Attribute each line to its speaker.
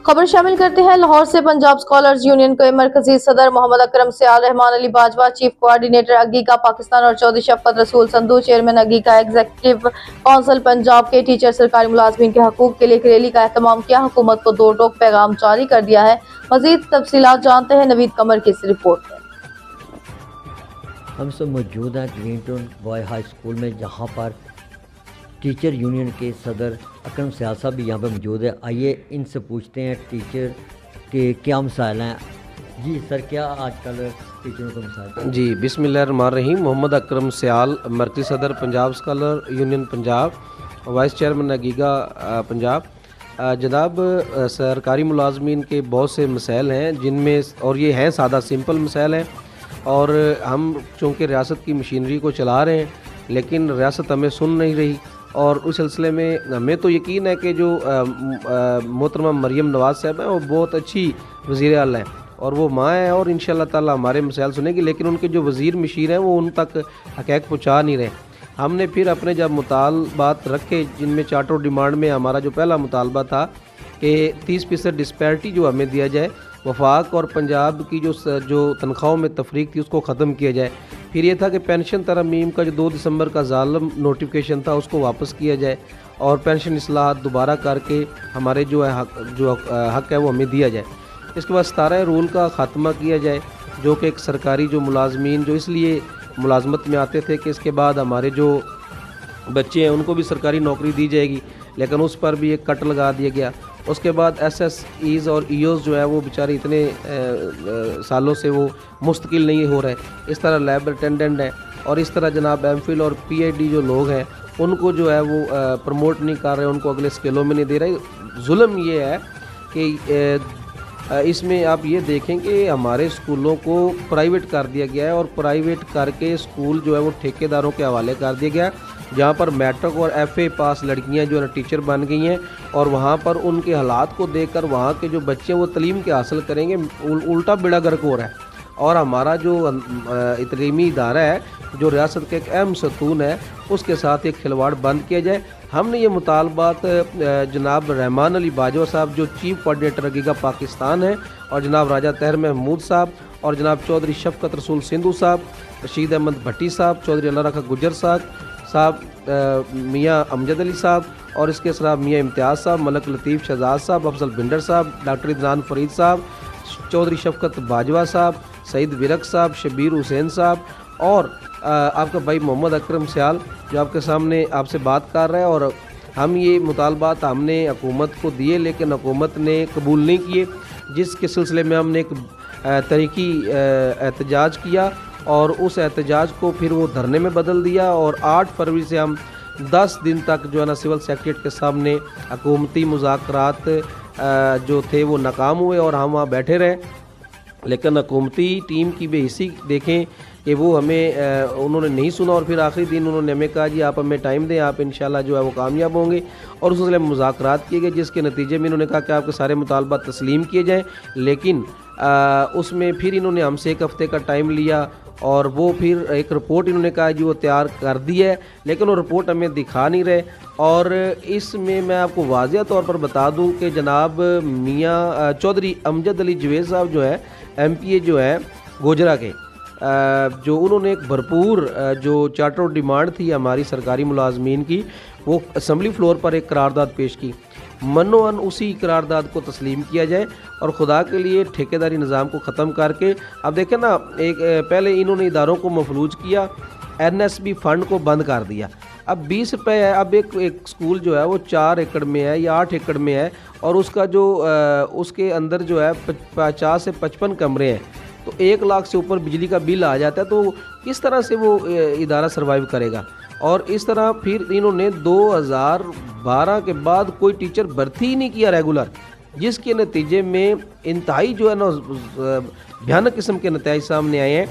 Speaker 1: खबर शामिल करते हैं लाहौर से। पंजाब स्कॉलर्स यूनियन के मरकजी सदर मोहम्मद अकरम सियाल, रहमान अली बाजवा चीफ कोऑर्डिनेटर अगीका पाकिस्तान और चौधरी शफकत रसूल संधू चेयरमैन अगीका एग्जीक्यूटिव काउंसिल पंजाब के टीचर सरकारी मुलाजमीन के हकूक के लिए एक रैली का एहतमाम किया। हुकूमत को दो टोक पैगाम जारी कर दिया है। मजीद तफसीलात जानते हैं नवीद कमर की इस रिपोर्ट में।
Speaker 2: हम सब मौजूद हैं ग्रीनटाउन बॉय हाई स्कूल में, जहाँ पर टीचर यूनियन के सदर अकरम सियाल साहब भी यहाँ पर मौजूद है। आइए इनसे पूछते हैं टीचर के क्या मसाइल हैं। जी सर, क्या आजकल टीचरों का मसाइल?
Speaker 3: जी बिस्मिल्लाहिर्रहमानिर्रहीम। मोहम्मद अकरम सियाल, मरकज़ी सदर Punjab scholar union Punjab, vice chairman अगीगा पंजाब। जनाब, सरकारी मुलाजमीन के बहुत से मसाइल हैं जिनमें, और ये हैं सादा सिंपल मसाइल हैं, और हम चूँकि रियासत की मशीनरी को चला रहे हैं लेकिन रियासत हमें सुन नहीं रही। और उस सिलसिले में हमें तो यकीन है कि जो मोहतरमा मरियम नवाज़ साहब हैं वो बहुत अच्छी वज़ीर आला हैं और वो माँ हैं और इंशाअल्लाह ताला हमारे मसाइल सुनेगी, लेकिन उनके जो वज़ीर मशीर हैं वो उन तक हक़ैक़ पहुँचा नहीं रहे। हमने फिर अपने जब मुतालबात रखे, जिनमें चार्टर डिमांड में हमारा जो पहला मुतालबा था कि 30% डिस्पैरिटी जो हमें दिया जाए, वफाक और पंजाब की जो तनख्वाहों में तफरीक थी उसको ख़त्म किया जाए। फिर ये था कि पेंशन तरमीम का जो 2 दिसंबर का ज़ालिम नोटिफिकेशन था उसको वापस किया जाए और पेंशन इस्लाहात दोबारा करके हमारे जो हक़ है वो हमें दिया जाए। इसके बाद 17 रूल का ख़ात्मा किया जाए, जो कि एक सरकारी जो मुलाजमीन जो इसलिए मुलाजमत में आते थे कि इसके बाद हमारे जो बच्चे हैं उनको भी सरकारी नौकरी दी जाएगी, लेकिन उस पर भी एक कट लगा दिया गया। उसके बाद SSEs और EOs जो है वो बेचारे इतने सालों से वो मुस्तकिल नहीं हो रहे। इस तरह लैब अटेंडेंट हैं और इस तरह जनाब MPhil और PhD जो लोग हैं उनको जो है वो प्रमोट नहीं कर रहे, उनको अगले स्केलों में नहीं दे रहे। जुल्म ये है कि इसमें आप ये देखें कि हमारे स्कूलों को प्राइवेट कर दिया गया है और प्राइवेट करके स्कूल जो है वो ठेकेदारों के हवाले कर दिया गया, जहाँ पर मैट्रिक और FA पास लड़कियाँ जो है टीचर बन गई हैं और वहाँ पर उनके हालात को देखकर वहाँ के जो बच्चे वो तलीम के हासिल करेंगे, उल्टा बेड़ा गर्क हो रहा है। और हमारा जो तलीमी इदारा है जो रियासत के एक अहम सतून है उसके साथ एक खिलवाड़ बंद किया जाए। हमने ये मुतालबात जनाब रहमान अली बाजवा साहब जो चीफ कोऑर्डिनेटर अगीगा पाकिस्तान है, और जनाब राजा तहर महमूद साहब, और जनाब चौधरी शफकत रसूल सिंधु साहब, रशीद अहमद भट्टी साहब, चौधरी अल्लाह रखा गुजर साहब, मियाँ अमजद अली साहब, और इसके साथ मियाँ इम्तियाज़ साहब, मलक लतीफ़ शहजाद साहब, अफजल बिंडर साहब, डॉक्टर इदनान फरीद साहब, चौधरी शफकत बाजवा साहब, सईद विरक साहब, शबीर हुसैन साहब, और आपका भाई मोहम्मद अकरम सियाल जो आपके सामने आपसे बात कर रहा है। और हम ये मुतालबात हमने हुकूमत को दिए लेकिन हुकूमत ने कबूल नहीं किए, जिसके सिलसिले में हमने एक तरीक़ी एहतजाज किया और उस एहतजाज को फिर वो धरने में बदल दिया। और 8 फरवरी से हम 10 दिन तक जो है ना सिविल सेक्रेटरीट के सामने हुकूमती मुज़ाकरात जो थे वो नाकाम हुए और हम वहाँ बैठे रहे। लेकिन हुकूमती टीम की बेहिसी देखें कि वो हमें उन्होंने नहीं सुना और फिर आखिरी दिन उन्होंने हमें कहा जी आप हमें टाइम दें, आप इंशाल्लाह जो है वो कामयाब होंगे। और उस सिलसिले में मुज़ाकरात किए गए, जिसके नतीजे में इन्होंने कहा कि आपके सारे मुतालबात तस्लीम किए जाएँ। लेकिन उसमें फिर इन्होंने हमसे 1 हफ़्ते का टाइम लिया और वो फिर एक रिपोर्ट इन्होंने कहा जी वो तैयार कर दी है, लेकिन वो रिपोर्ट हमें दिखा नहीं रहे। और इसमें मैं आपको वाज़िया तौर पर बता दूं कि जनाब मियाँ चौधरी अमजद अली जवेद साहब जो है MPA जो है गोजरा के, जो उन्होंने एक भरपूर जो चार्टर डिमांड थी हमारी सरकारी मुलाजमीन की, वो असम्बली फ्लोर पर एक करारदाद पेश की। मनोअन उसी करारदाद को तस्लीम किया जाए और ख़ुदा के लिए ठेकेदारी निज़ाम को ख़त्म करके, अब देखें ना, एक पहले इन्होंने इदारों को मफलूज किया, NSB फ़ंड को बंद कर दिया। अब 20 रुपये है। अब एक स्कूल जो है वो 4 एकड़ में है या 8 एकड़ में है और उसका जो उसके अंदर जो है 50 से 55 कमरे हैं, तो 1 लाख से ऊपर बिजली का बिल आ जाता है, तो किस तरह से वो इदारा सर्वाइव करेगा। और इस तरह फिर इन्होंने 2012 के बाद कोई टीचर भर्ती ही नहीं किया रेगुलर, जिसके नतीजे में इंतहाई जो है ना भयानक किस्म के नतीजे सामने आए हैं।